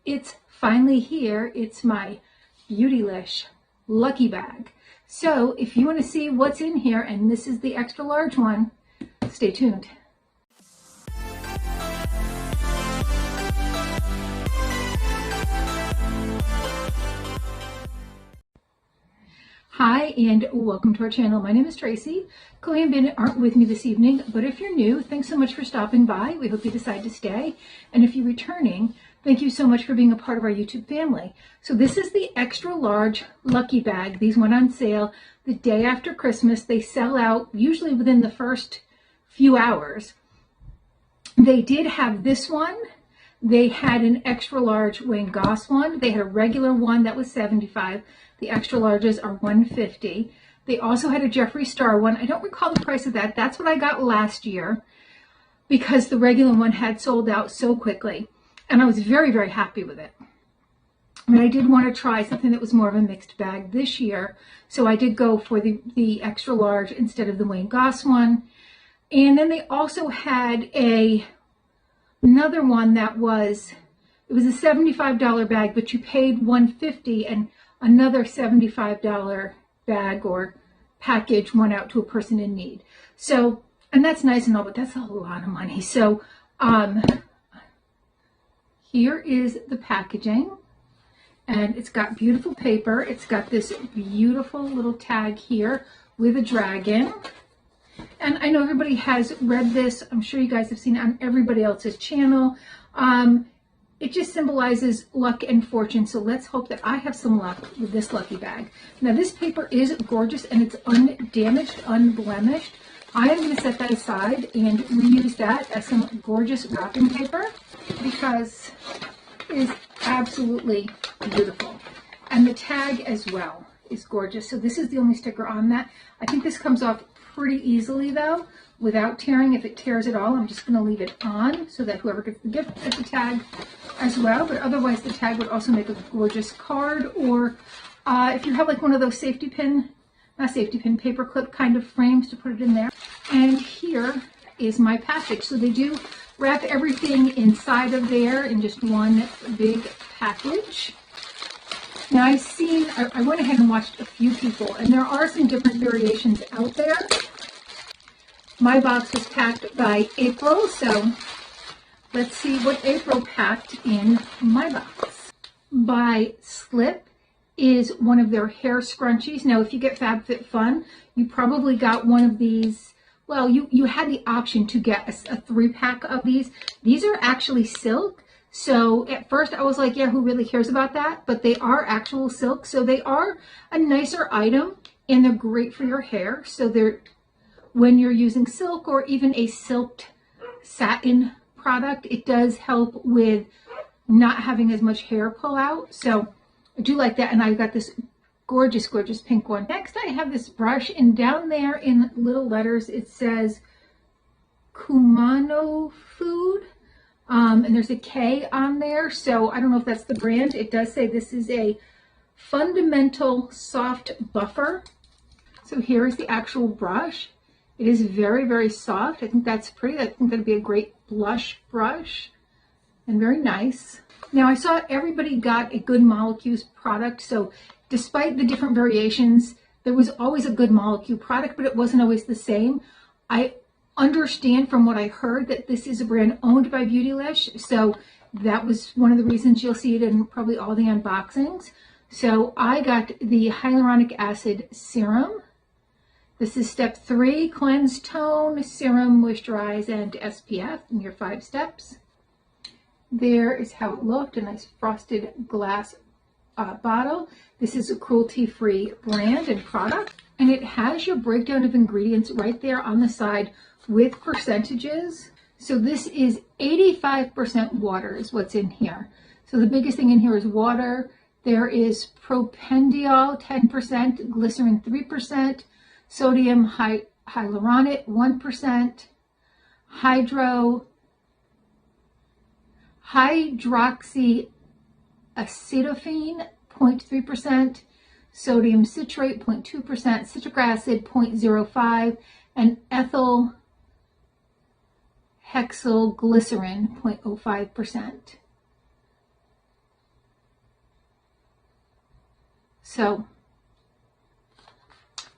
It's finally here. It's my Beautylish Lucky Bag. So if you want to see what's in here, and this is the extra large one, stay tuned. Hi and welcome to our channel. My name is Tracy. Chloe and Ben aren't with me this evening, but if you're new, thanks so much for stopping by. We hope you decide to stay. And if you're returning, thank you so much for being a part of our YouTube family. So this is the extra large Lucky Bag. These went on sale the day after Christmas. They sell out usually within the first few hours. They did have this one. They had an extra large Wayne Goss one. They had a regular one that was $75. The extra larges are $150. They also had a Jeffree Star one. I don't recall the price of that. That's what I got last year because the regular one had sold out so quickly. And I was very, very happy with it. But I did want to try something that was more of a mixed bag this year. So I did go for the extra large instead of the Wayne Goss one. And then they also had another one that was, it was a $75 bag, but you paid $150 and another $75 bag or package went out to a person in need. So, and that's nice and all, but that's a lot of money. So, here is the packaging, and it's got beautiful paper. It's got this beautiful little tag here with a dragon. And I know everybody has read this. I'm sure you guys have seen it on everybody else's channel. It just symbolizes luck and fortune. So let's hope that I have some luck with this Lucky Bag. Now this paper is gorgeous and it's undamaged, unblemished. I am going to set that aside and reuse that as some gorgeous wrapping paper because it is absolutely beautiful. And the tag as well is gorgeous. So this is the only sticker on that. I think this comes off pretty easily though, without tearing. If it tears at all, I'm just going to leave it on so that whoever gets the gift gets the tag as well. But otherwise, the tag would also make a gorgeous card. Or if you have like one of those safety pin, not safety pin, paper clip kind of frames to put it in there. And here is my package. So they do wrap everything inside of there in just one big package. Now I've seen, I went ahead and watched a few people, and there are some different variations out there. My box was packed by April, so let's see what April packed in my box. By Slip is one of their hair scrunchies. Now, if you get FabFitFun, you probably got one of these. Well, you had the option to get a 3-pack of these. These are actually silk. So at first I was like, yeah, who really cares about that? But they are actual silk. So they are a nicer item and they're great for your hair. So they're, when you're using silk or even a silked satin product, it does help with not having as much hair pull out. So I do like that. And I got this gorgeous, gorgeous pink one. Next, I have this brush, and down there in little letters, it says Kumano Food. And there's a K on there. So I don't know if that's the brand. It does say this is a fundamental soft buffer. So here is the actual brush. It is very, very soft. I think that's pretty. I think that'd be a great blush brush and very nice. Now I saw everybody got a Good Molecules product. So despite the different variations, there was always a Good Molecule product, but it wasn't always the same. I understand from what I heard that this is a brand owned by Beautylish. So that was one of the reasons you'll see it in probably all the unboxings. So I got the Hyaluronic Acid Serum. This is step 3, cleanse, tone, serum, moisturize, and SPF in your 5 steps. There is how it looked, a nice frosted glass bottle. This is a cruelty-free brand and product. And it has your breakdown of ingredients right there on the side with percentages. So this is 85% water is what's in here. So the biggest thing in here is water. There is propendiol 10%, glycerin 3%, sodium hyaluronic 1%, hydroxyacetophenone 0.3%, sodium citrate 0.2%, citric acid 0.05%, and ethyl hexylglycerin 0.05%. So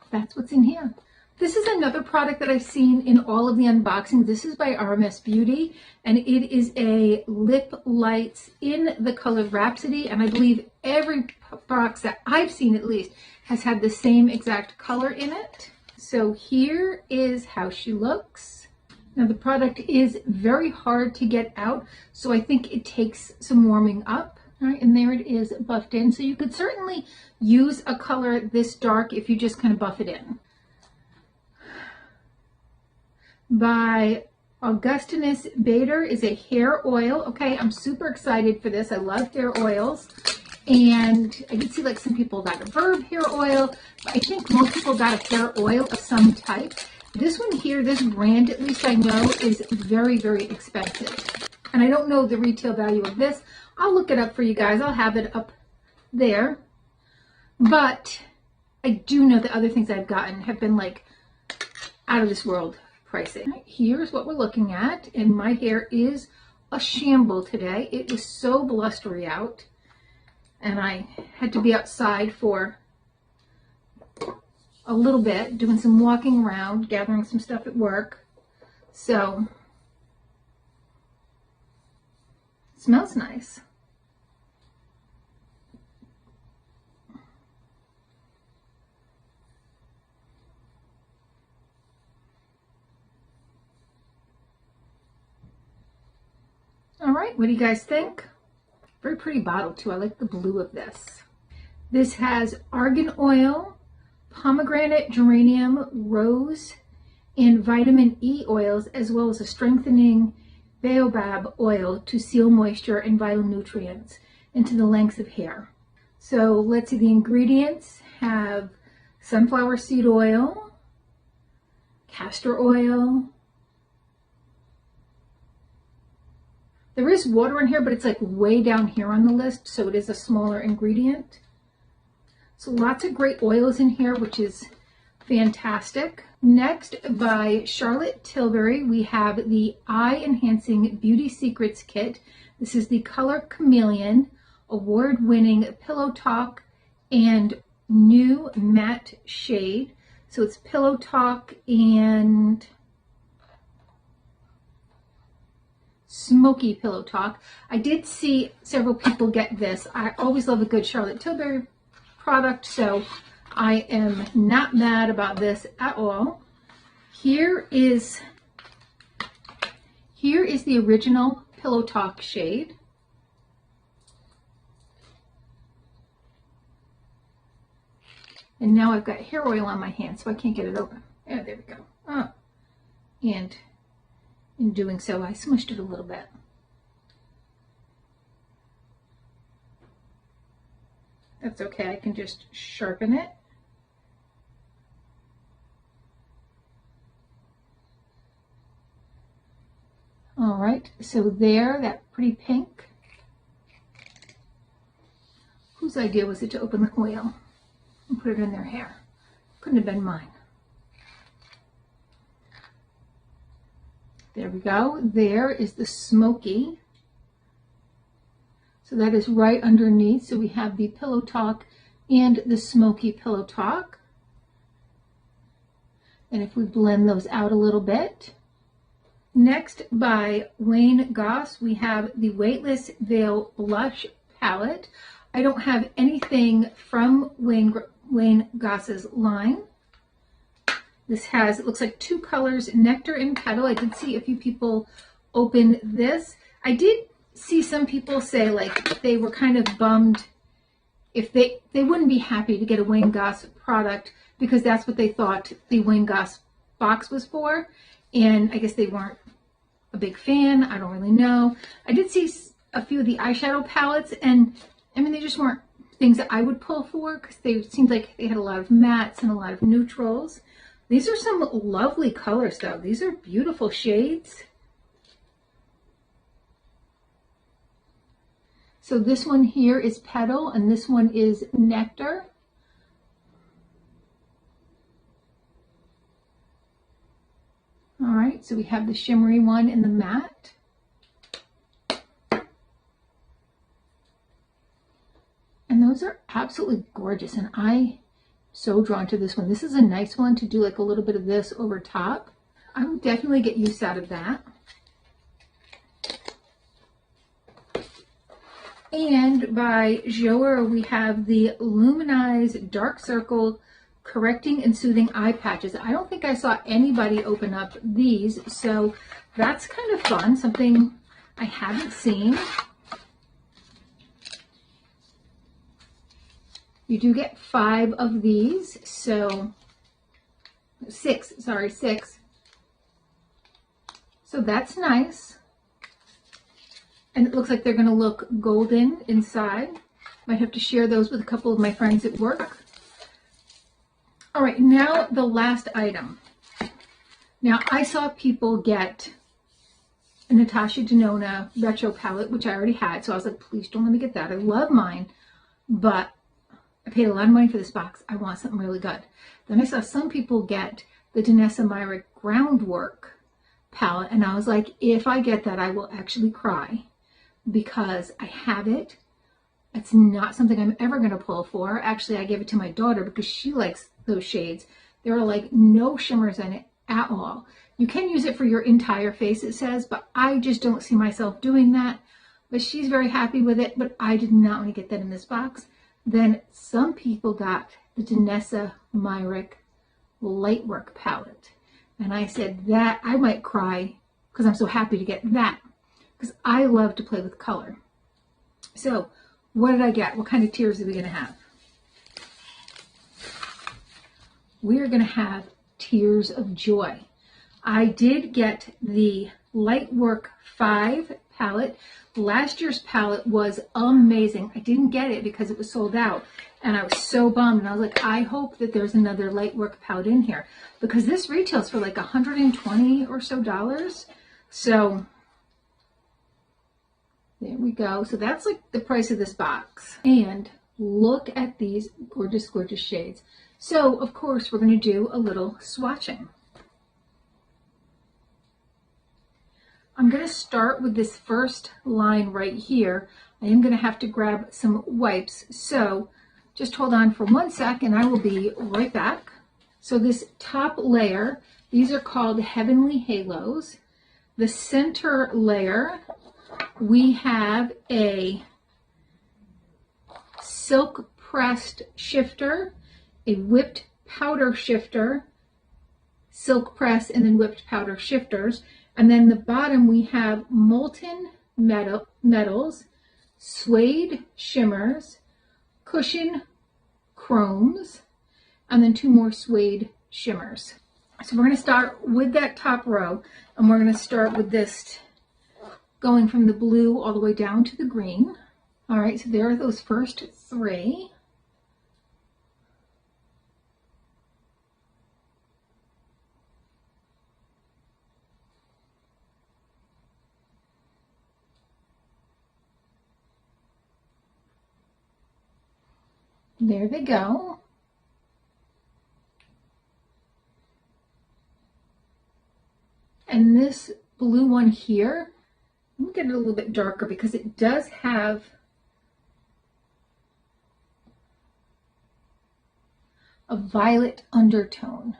that's what's in here. This is another product that I've seen in all of the unboxings. This is by RMS Beauty, and it is a lip lights in the color Rhapsody, and I believe every box that I've seen at least has had the same exact color in it. So here is how she looks. Now the product is very hard to get out, so I think it takes some warming up. All right, and there it is buffed in. So you could certainly use a color this dark if you just kind of buff it in. By Augustinus Bader is a hair oil. Okay, I'm super excited for this. I love hair oils. And I did see like some people got a Verb hair oil. But I think most people got a hair oil of some type. This one here, this brand, at least I know, is very, very expensive. And I don't know the retail value of this. I'll look it up for you guys. I'll have it up there. But I do know the other things I've gotten have been like out of this world pricing. Here's what we're looking at, and my hair is a shamble today. It was so blustery out, and I had to be outside for a little bit, doing some walking around, gathering some stuff at work. So, it smells nice. All right, what do you guys think? Very pretty bottle too. I like the blue of this. This has argan oil, pomegranate, geranium, rose, and vitamin E oils, as well as a strengthening baobab oil to seal moisture and vital nutrients into the lengths of hair. So let's see, the ingredients have sunflower seed oil, castor oil. There is water in here, but it's like way down here on the list, so it is a smaller ingredient. So lots of great oils in here, which is fantastic. Next, by Charlotte Tilbury, we have the Eye Enhancing Beauty Secrets Kit. This is the Color Chameleon award-winning Pillow Talk and new matte shade. So it's Pillow Talk and Smoky Pillow Talk. I did see several people get this. I always love a good Charlotte Tilbury product, so I am not mad about this at all. Here is the original Pillow Talk shade. And now I've got hair oil on my hand, so I can't get it open. Yeah, there we go. Oh. And in doing so, I smushed it a little bit. That's okay, I can just sharpen it. All right, so there, that pretty pink. Whose idea was it to open the oil and put it in their hair? Couldn't have been mine. There we go. There is the smoky. So that is right underneath. So we have the Pillow Talk and the Smoky Pillow Talk. And if we blend those out a little bit. Next, by Wayne Goss, we have the Weightless Veil Blush Palette. I don't have anything from Wayne Goss's line. This has, it looks like 2 colors, Nectar and Petal. I did see a few people open this. I did see some people say like they were kind of bummed if they wouldn't be happy to get a Wayne Goss product because that's what they thought the Wayne Goss box was for. And I guess they weren't a big fan. I don't really know. I did see a few of the eyeshadow palettes, and I mean, they just weren't things that I would pull for because they seemed like they had a lot of mattes and a lot of neutrals. These are some lovely colors though. These are beautiful shades. So this one here is Petal and this one is Nectar. All right, so we have the shimmery one and the matte. And Those are absolutely gorgeous, and I'm so drawn to this one. This is a nice one to do like a little bit of this over top. I would definitely get use out of that. And by Joer, we have the Luminize Dark Circle Correcting and Soothing Eye Patches. I don't think I saw anybody open up these, so that's kind of fun, something I haven't seen. You do get 5 of these, so 6, sorry, 6. So that's nice. And it looks like they're going to look golden inside. Might have to share those with a couple of my friends at work. All right, now the last item. Now I saw people get a Natasha Denona Retro palette, which I already had. So I was like, please don't let me get that. I love mine, but I paid a lot of money for this box. I want something really good. Then I saw some people get the Danessa Myrick Groundwork palette. And I was like, if I get that, I will actually cry, because I have it. It's not something I'm ever going to pull for. Actually, I gave it to my daughter because she likes those shades. There are like no shimmers in it at all. You can use it for your entire face, it says, but I just don't see myself doing that. But she's very happy with it, but I did not want to get that in this box. Then some people got the Danessa Myrick Lightwork palette. And I said that I might cry because I'm so happy to get that, because I love to play with color. So what did I get? What kind of tears are we going to have? We're going to have tears of joy. I did get the Lightwork 5 palette. Last year's palette was amazing. I didn't get it because it was sold out, and I was so bummed. And I was like, I hope that there's another Lightwork palette in here, because this retails for like $120 or so. So there we go. So that's like the price of this box. And look at these gorgeous, gorgeous shades. So of course we're going to do a little swatching. I'm going to start with this first line right here. I am going to have to grab some wipes. So just hold on for 1 sec and I will be right back. So this top layer, these are called Heavenly Halos. The center layer, we have a silk pressed shifter, a whipped powder shifter, silk press, and then whipped powder shifters. And then the bottom we have molten metals, suede shimmers, cushion chromes, and then 2 more suede shimmers. So we're going to start with that top row, and we're going to start with this going from the blue all the way down to the green. All right, so there are those first 3. There they go. And this blue one here, let me get it a little bit darker because it does have a violet undertone.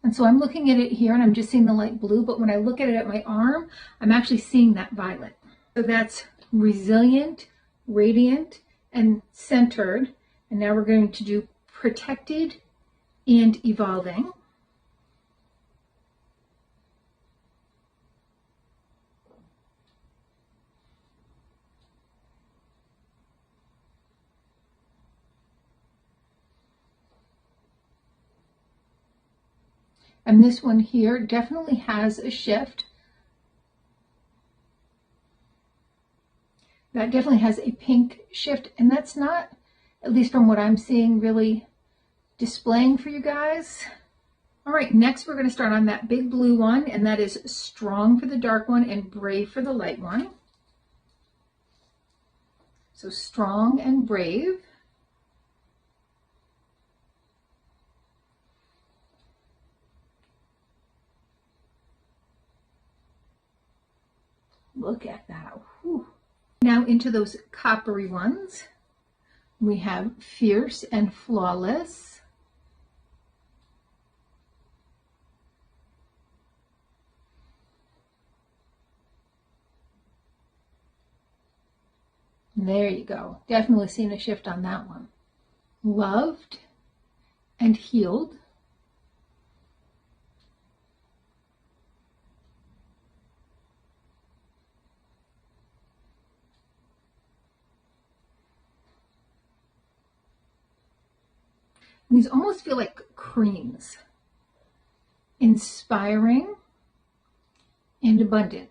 And so I'm looking at it here and I'm just seeing the light blue, but when I look at it at my arm, I'm actually seeing that violet. So that's resilient, radiant, and centered. And now we're going to do protected and evolving. And this one here definitely has a shift. That definitely has a pink shift, and that's not, at least from what I'm seeing, really displaying for you guys. All right, next we're going to start on that big blue one, and that is Strong for the dark one and Brave for the light one. So Strong and Brave. Look at that. Whew. Now into those coppery ones. We have Fierce and Flawless. There you go. Definitely seen a shift on that one. Loved and Healed. These almost feel like creams. Inspiring and Abundant.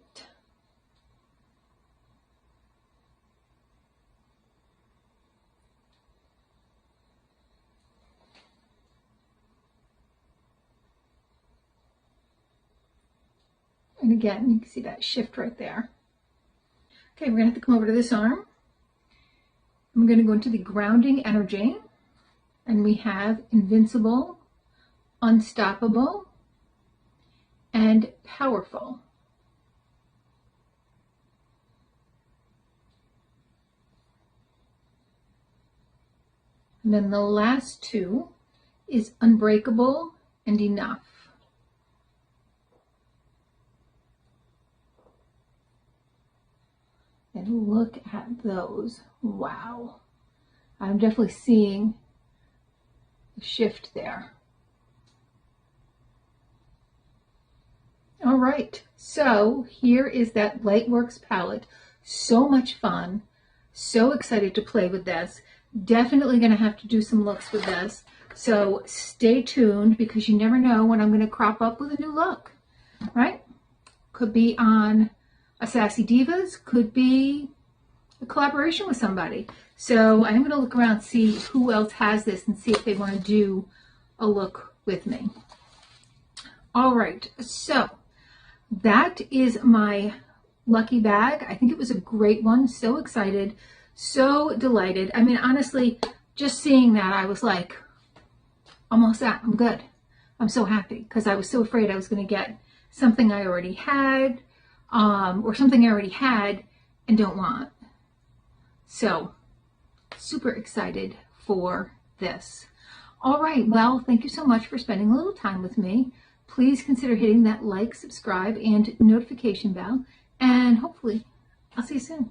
And again, you can see that shift right there. Okay, we're going to have to come over to this arm. I'm going to go into the grounding energy. And we have Invincible, Unstoppable, and Powerful. And then the last two is Unbreakable and Enough. And look at those. Wow. I'm definitely seeing shift there. All right, so here is that Lightworks palette. So much fun. So excited to play with this. Definitely going to have to do some looks with this. So stay tuned because you never know when I'm going to crop up with a new look, right? Could be on a Sassy Divas, could be a collaboration with somebody. So I'm going to look around, see who else has this and see if they want to do a look with me. All right, so that is my lucky bag. I think it was a great one. So excited, so delighted. I mean, honestly, just seeing that, I was like, almost that, I'm good. I'm so happy because I was so afraid I was going to get something I already had or something I already had and don't want. So super excited for this. All right, well, thank you so much for spending a little time with me. Please consider hitting that like, subscribe, and notification bell, and hopefully I'll see you soon.